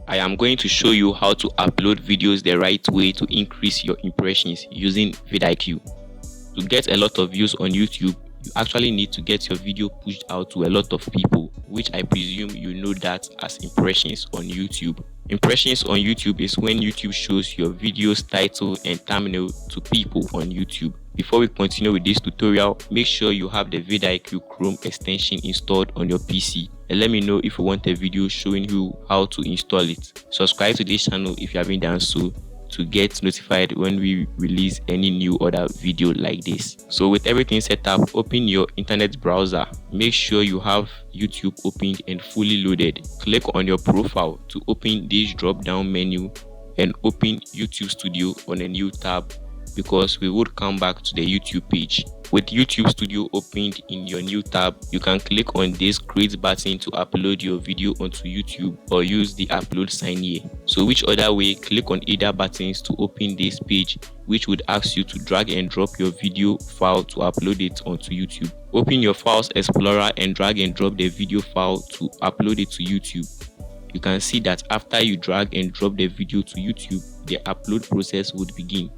I am going to show you how to upload videos the right way to increase your impressions using VidiQ. To get a lot of views on YouTube, you actually need to get your video pushed out to a lot of people, which I presume you know that as impressions on YouTube. Impressions on YouTube is when YouTube shows your video's title and thumbnail to people on YouTube. Before we continue with this tutorial, make sure you have the VidiQ Chrome extension installed on your PC, and let me know if you want a video showing you how to install it. Subscribe to this channel if you haven't done so to get notified when we release any new other video like this. So with everything set up, open your internet browser. Make sure you have YouTube opened and fully loaded. Click on your profile to open this drop down menu and open YouTube Studio on a new tab, because we would come back to the YouTube page. With YouTube Studio opened in your new tab, you can click on this create button to upload your video onto YouTube, or use the upload sign here. So which other way, click on either buttons to open this page, which would ask you to drag and drop your video file to upload it onto YouTube. Open your Files Explorer and drag and drop the video file to upload it to YouTube. You can see that after you drag and drop the video to YouTube, the upload process would begin.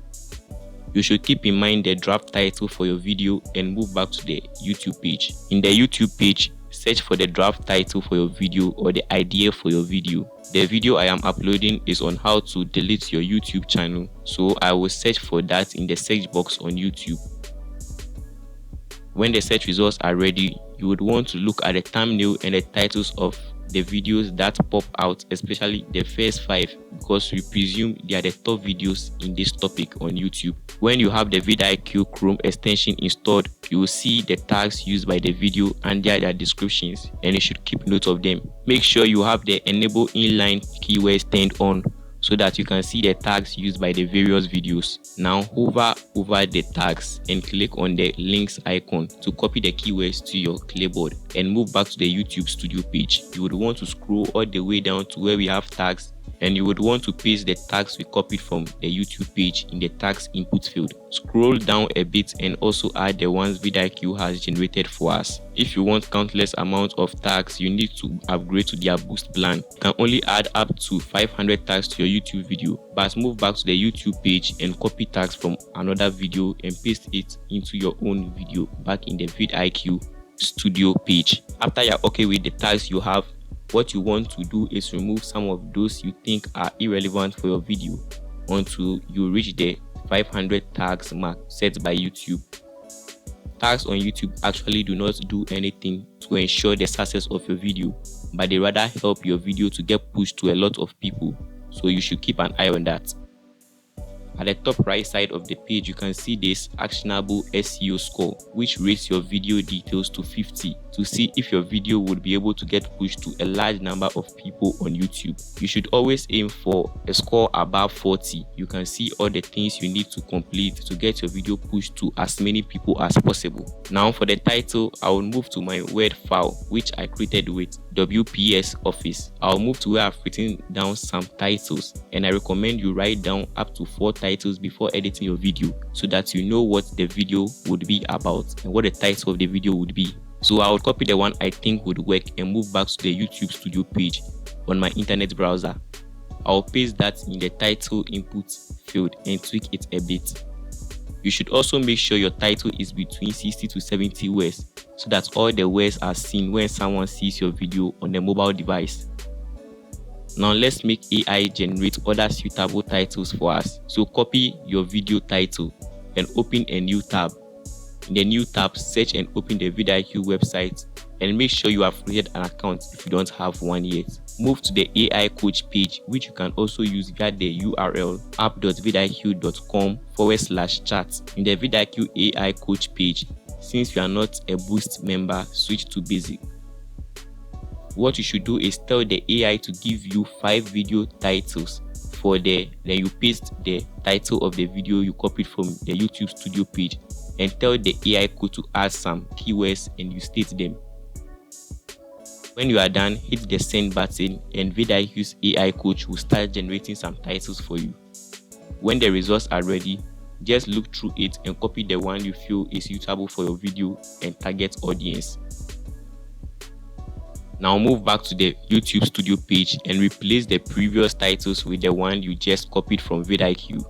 You should keep in mind the draft title for your video and move back to the YouTube page. In the YouTube page, search for the draft title for your video or the idea for your video. The video I am uploading is on how to delete your YouTube channel, so I will search for that in the search box on YouTube. When the search results are ready, you would want to look at the thumbnail and the titles of the videos that pop out, especially the first 5, because we presume they are the top videos in this topic on YouTube. When you have the VidiQ Chrome extension installed, you will see the tags used by the video and their descriptions, and you should keep note of them. Make sure you have the enable inline keywords turned on so that you can see the tags used by the various videos. Now hover over the tags and click on the links icon to copy the keywords to your clipboard and move back to the YouTube Studio page. You would want to scroll all the way down to where we have tags, and you would want to paste the tags we copied from the YouTube page in the tags input field. Scroll down a bit and also add the ones VidiQ has generated for us. If you want countless amounts of tags, you need to upgrade to their boost plan. You can only add up to 500 tags to your YouTube video, but move back to the YouTube page and copy tags from another video and paste it into your own video back in the VidiQ Studio page. After you're okay with the tags you have, what you want to do is remove some of those you think are irrelevant for your video until you reach the 500 tags mark set by YouTube. Tags on YouTube actually do not do anything to ensure the success of your video, but they rather help your video to get pushed to a lot of people, so you should keep an eye on that. At the top right side of the page, you can see this actionable SEO score, which rates your video details to 50 to see if your video would be able to get pushed to a large number of people on YouTube. You should always aim for a score above 40. You can see all the things you need to complete to get your video pushed to as many people as possible. Now for the title, I will move to my Word file, which I created with WPS Office. I'll move to where I've written down some titles, and I recommend you write down up to 4 titles before editing your video, so that you know what the video would be about and what the title of the video would be. So I will copy the one I think would work and move back to the YouTube Studio page on my internet browser. I will paste that in the title input field and tweak it a bit. You should also make sure your title is between 60 to 70 words, so that all the words are seen when someone sees your video on a mobile device. Now let's make AI generate other suitable titles for us. So copy your video title and open a new tab. In the new tab, search and open the VidiQ website, and make sure you have created an account if you don't have one yet. Move to the AI coach page, which you can also use via the URL app.vidiq.com/chat. In the VidiQ AI coach page, since you are not a Boost member, switch to basic. What you should do is tell the AI to give you 5 video titles then you paste the title of the video you copied from the YouTube Studio page, and tell the AI code to add some keywords and you state them. When you are done, hit the send button and VidiQ's AI coach will start generating some titles for you. When the results are ready, just look through it and copy the one you feel is suitable for your video and target audience. Now move back to the YouTube Studio page and replace the previous titles with the one you just copied from VidiQ.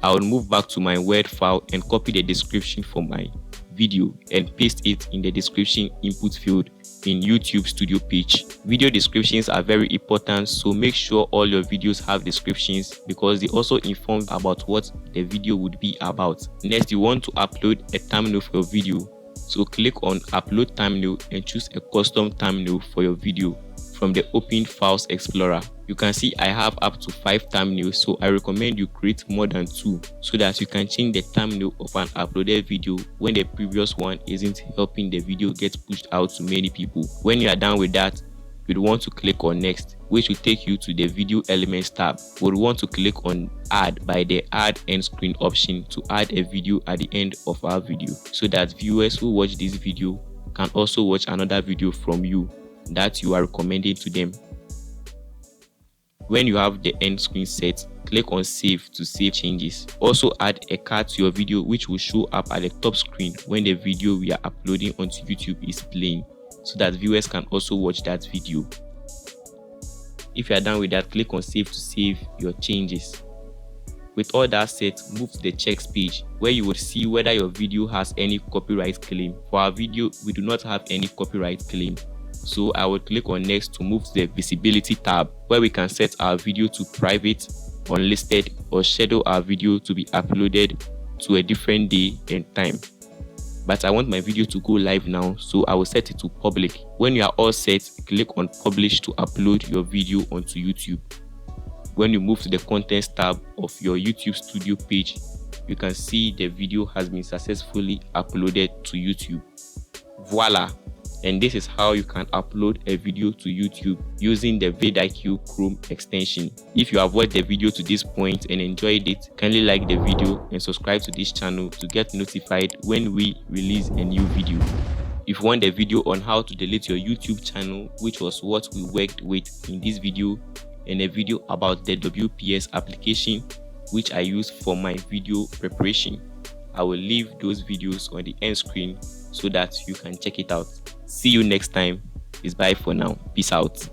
I will move back to my Word file and copy the description for my video and paste it in the description input field in YouTube Studio page. Video descriptions are very important, so make sure all your videos have descriptions because they also inform about what the video would be about. Next, you want to upload a thumbnail for your video. So click on Upload Thumbnail and choose a custom thumbnail for your video from the Open Files Explorer. You can see I have up to 5 thumbnails, so I recommend you create more than 2 so that you can change the thumbnail of an uploaded video when the previous one isn't helping the video get pushed out to many people. When you are done with that, you'd want to click on Next, which will take you to the Video Elements tab. We'll want to click on Add by the Add End Screen option to add a video at the end of our video so that viewers who watch this video can also watch another video from you that you are recommending to them. When you have the end screen set, click on Save to save changes. Also add a card to your video which will show up at the top screen when the video we are uploading onto YouTube is playing, so that viewers can also watch that video. If you are done with that, click on Save to save your changes. With all that set, move to the checks page where you will see whether your video has any copyright claim. For our video, we do not have any copyright claim. So I will click on Next to move to the Visibility tab where we can set our video to private, unlisted, or schedule our video to be uploaded to a different day and time. But I want my video to go live now, so I will set it to public. When you are all set, click on Publish to upload your video onto YouTube. When you move to the Contents tab of your YouTube Studio page, you can see the video has been successfully uploaded to YouTube. Voila! And this is how you can upload a video to YouTube using the VidiQ Chrome extension. If you have watched the video to this point and enjoyed it, kindly like the video and subscribe to this channel to get notified when we release a new video. If you want the video on how to delete your YouTube channel, which was what we worked with in this video, and a video about the WPS application which I use for my video preparation, I will leave those videos on the end screen so that you can check it out. See you next time. It's bye for now. Peace out.